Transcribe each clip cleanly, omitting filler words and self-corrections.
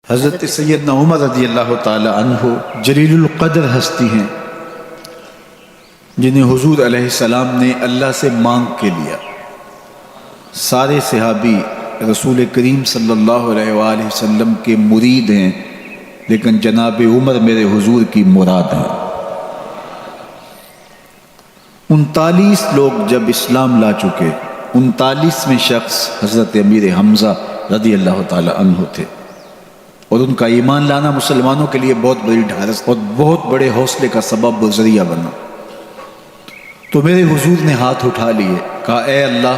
حضرت سیدنا عمر رضی اللہ تعالی عنہ جلیل القدر ہستی ہیں جنہیں حضور علیہ السلام نے اللہ سے مانگ کے لیا۔ سارے صحابی رسول کریم صلی اللہ علیہ وآلہ وسلم کے مرید ہیں، لیکن جناب عمر میرے حضور کی مراد ہیں۔ 39 لوگ جب اسلام لا چکے، 39ویں شخص حضرت امیر حمزہ رضی اللہ تعالی عنہ تھے، اور ان کا ایمان لانا مسلمانوں کے لیے بہت بڑی ڈھارس اور بہت بڑے حوصلے کا سبب و ذریعہ بنا۔ تو میرے حضور نے ہاتھ اٹھا لیے، کہا اے اللہ،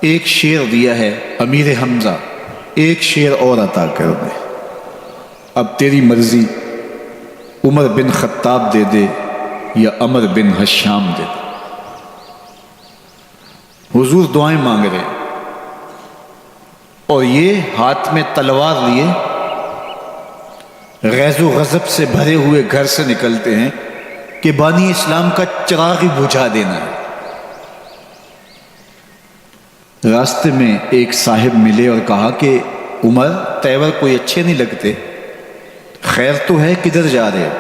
ایک شیر دیا ہے امیر حمزہ، ایک شیر اور عطا کر دے، اب تیری مرضی، عمر بن خطاب دے دے یا عمر بن حشام دے دے۔ حضور دعائیں مانگ رہے ہیں، اور یہ ہاتھ میں تلوار لیے غیظ و غضب سے بھرے ہوئے گھر سے نکلتے ہیں کہ بانی اسلام کا چراغ ہی بجھا دینا ہے۔ راستے میں ایک صاحب ملے اور کہا کہ عمر، تیور کوئی اچھے نہیں لگتے، خیر تو ہے، کدھر جا رہے ہو؟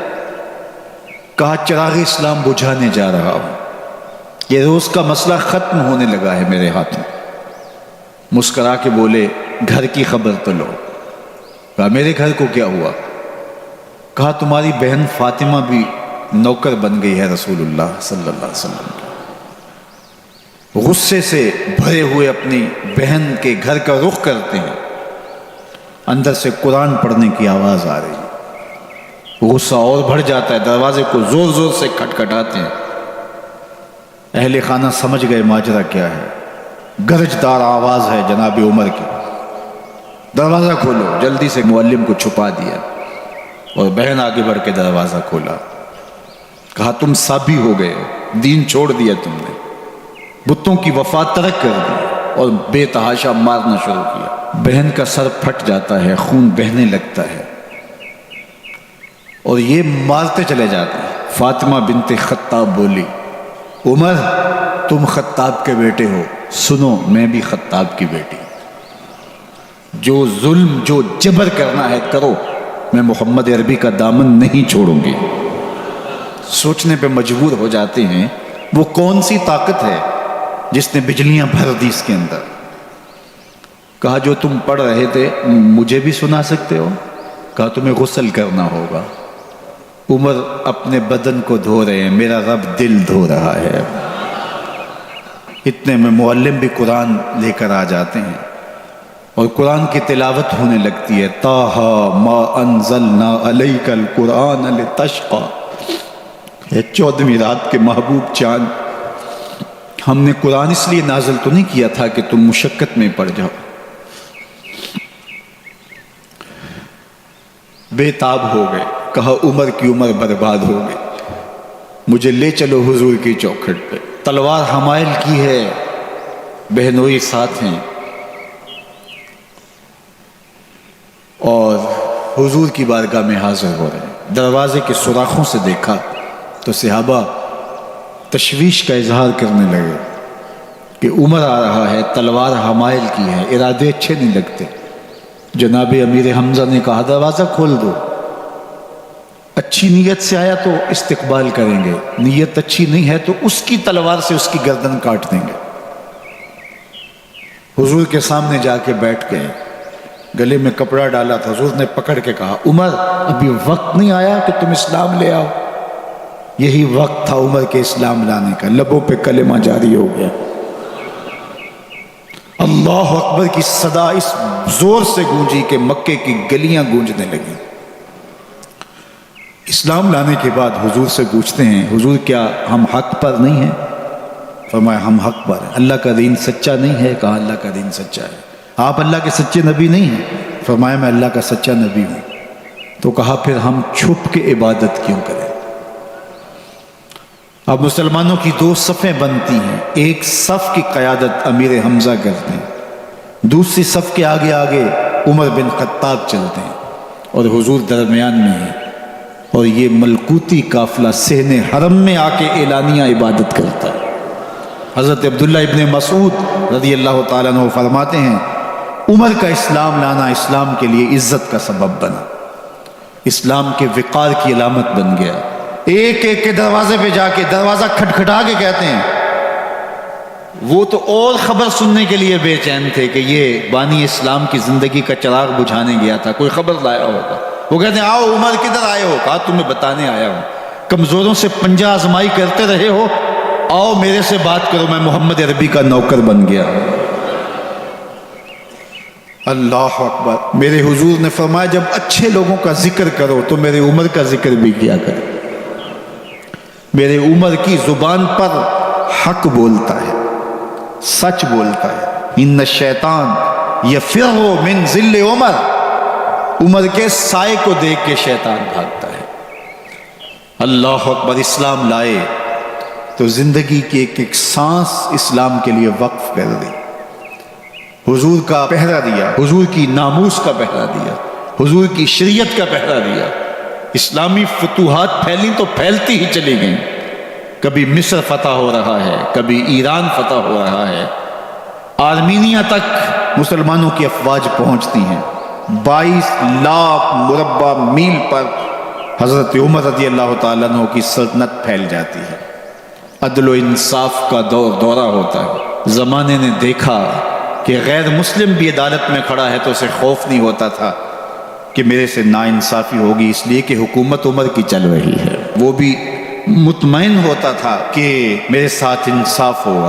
کہا چراغ اسلام بجھانے جا رہا ہوں، یہ روز کا مسئلہ ختم ہونے لگا ہے میرے ہاتھ میں۔ مسکرا کے بولے گھر کی خبر تو لو۔ کہا میرے گھر کو کیا ہوا؟ کہا تمہاری بہن فاطمہ بھی نوکر بن گئی ہے رسول اللہ صلی اللہ علیہ وسلم کی۔ غصے سے بھرے ہوئے اپنی بہن کے گھر کا رخ کرتے ہیں، اندر سے قرآن پڑھنے کی آواز آ رہی ہے، غصہ اور بڑھ جاتا ہے، دروازے کو زور زور سے کھٹکھٹاتے ہیں۔ اہل خانہ سمجھ گئے ماجرا کیا ہے، گرجدار آواز ہے جناب عمر کی، دروازہ کھولو۔ جلدی سے معلم کو چھپا دیا اور بہن آگے بڑھ کے دروازہ کھولا۔ کہا تم سابی ہو گئے ہو، دین چھوڑ دیا تم نے، بتوں کی وفا ترک کر دی اور بے تحاشا مارنا شروع کیا۔ بہن کا سر پھٹ جاتا ہے، خون بہنے لگتا ہے، اور یہ مارتے چلے جاتے ہیں۔ فاطمہ بنت خطاب بولی عمر تم خطاب کے بیٹے ہو، سنو میں بھی خطاب کی بیٹی، جو ظلم جو جبر کرنا ہے کرو، میں محمد عربی کا دامن نہیں چھوڑوں گی۔ سوچنے پہ مجبور ہو جاتے ہیں وہ کون سی طاقت ہے جس نے بجلیاں بھر دی اس کے اندر۔ کہا جو تم پڑھ رہے تھے مجھے بھی سنا سکتے ہو؟ کہا تمہیں غسل کرنا ہوگا۔ عمر اپنے بدن کو دھو رہے ہیں، میرا رب دل دھو رہا ہے۔ اتنے میں معلم بھی قرآن لے کر آ جاتے ہیں اور قرآن کی تلاوت ہونے لگتی ہے۔ طٰہٰ ما انزلنا علیک القرآن لتشقیٰ، یہ 14ویں رات کے محبوب چاند، ہم نے قرآن اس لیے نازل تو نہیں کیا تھا کہ تم مشقت میں پڑ جاؤ۔ بے تاب ہو گئے، کہا عمر کی عمر برباد ہو گئی، مجھے لے چلو حضور کی چوکھٹ پہ۔ تلوار حمائل کی ہے، بہنوئی ساتھ ہیں، اور حضور کی بارگاہ میں حاضر ہو رہے ہیں۔ دروازے کے سوراخوں سے دیکھا تو صحابہ تشویش کا اظہار کرنے لگے کہ عمر آ رہا ہے، تلوار حمائل کی ہے، ارادے اچھے نہیں لگتے۔ جناب امیر حمزہ نے کہا دروازہ کھول دو، اچھی نیت سے آیا تو استقبال کریں گے، نیت اچھی نہیں ہے تو اس کی تلوار سے اس کی گردن کاٹ دیں گے۔ حضور کے سامنے جا کے بیٹھ گئے، گلے میں کپڑا ڈالا تھا، حضور نے پکڑ کے کہا عمر ابھی وقت نہیں آیا کہ تم اسلام لے آؤ؟ یہی وقت تھا عمر کے اسلام لانے کا، لبوں پہ کلمہ جاری ہو گیا۔ اللہ اکبر کی صدا اس زور سے گونجی کہ مکے کی گلیاں گونجنے لگیں۔ اسلام لانے کے بعد حضور سے پوچھتے ہیں حضور کیا ہم حق پر نہیں ہیں؟ فرمایا ہم حق پر ہیں۔ اللہ کا دین سچا نہیں ہے؟ کہا اللہ کا دین سچا ہے۔ آپ اللہ کے سچے نبی نہیں ہیں؟ فرمایا میں اللہ کا سچا نبی ہوں۔ تو کہا پھر ہم چھپ کے عبادت کیوں کریں؟ اب مسلمانوں کی 2 صفیں بنتی ہیں، ایک صف کی قیادت امیر حمزہ کرتے ہیں، دوسری صف کے آگے آگے عمر بن خطاب چلتے ہیں، اور حضور درمیان میں ہیں، اور یہ ملکوتی قافلہ صحن حرم میں آ کے اعلانیہ عبادت کرتا ہے۔ حضرت عبداللہ ابن مسعود رضی اللہ تعالیٰ عنہ فرماتے ہیں عمر کا اسلام لانا اسلام کے لیے عزت کا سبب بنا، اسلام کے وقار کی علامت بن گیا۔ ایک ایک کے دروازے پہ جا کے دروازہ کھٹکھٹا کے کہتے ہیں، وہ تو اور خبر سننے کے لیے بے چین تھے کہ یہ بانی اسلام کی زندگی کا چراغ بجھانے گیا تھا، کوئی خبر لایا ہوگا۔ وہ کہتے ہیں آؤ عمر کدھر آئے ہو؟ کہا تمہیں بتانے آیا ہوں، کمزوروں سے پنجہ آزمائی کرتے رہے ہو، آؤ میرے سے بات کرو، میں محمد عربی کا نوکر بن گیا۔ اللہ اکبر۔ میرے حضور نے فرمایا جب اچھے لوگوں کا ذکر کرو تو میرے عمر کا ذکر بھی کیا کرو۔ میرے عمر کی زبان پر حق بولتا ہے، سچ بولتا ہے۔ ان الشیطان یفر من ظل عمر، عمر کے سائے کو دیکھ کے شیطان بھاگتا ہے۔ اللہ اکبر۔ اسلام لائے تو زندگی کی ایک ایک سانس اسلام کے لیے وقف کر دی، حضور کا پہرا دیا، حضور کی ناموس کا پہرا دیا، حضور کی شریعت کا پہرا دیا۔ اسلامی فتوحات پھیلیں تو پھیلتی ہی چلی گئیں، کبھی مصر فتح ہو رہا ہے، کبھی ایران فتح ہو رہا ہے، آرمینیا تک مسلمانوں کی افواج پہنچتی ہیں۔ 22 لاکھ مربع میل پر حضرت عمر رضی اللہ تعالیٰ عنہ کی سلطنت پھیل جاتی ہے۔ عدل و انصاف کا دورہ ہوتا ہے۔ زمانے نے دیکھا کہ غیر مسلم بھی عدالت میں کھڑا ہے تو اسے خوف نہیں ہوتا تھا کہ میرے سے ناانصافی ہوگی، اس لیے کہ حکومت عمر کی چل رہی ہے۔ وہ بھی مطمئن ہوتا تھا کہ میرے ساتھ انصاف ہوگا۔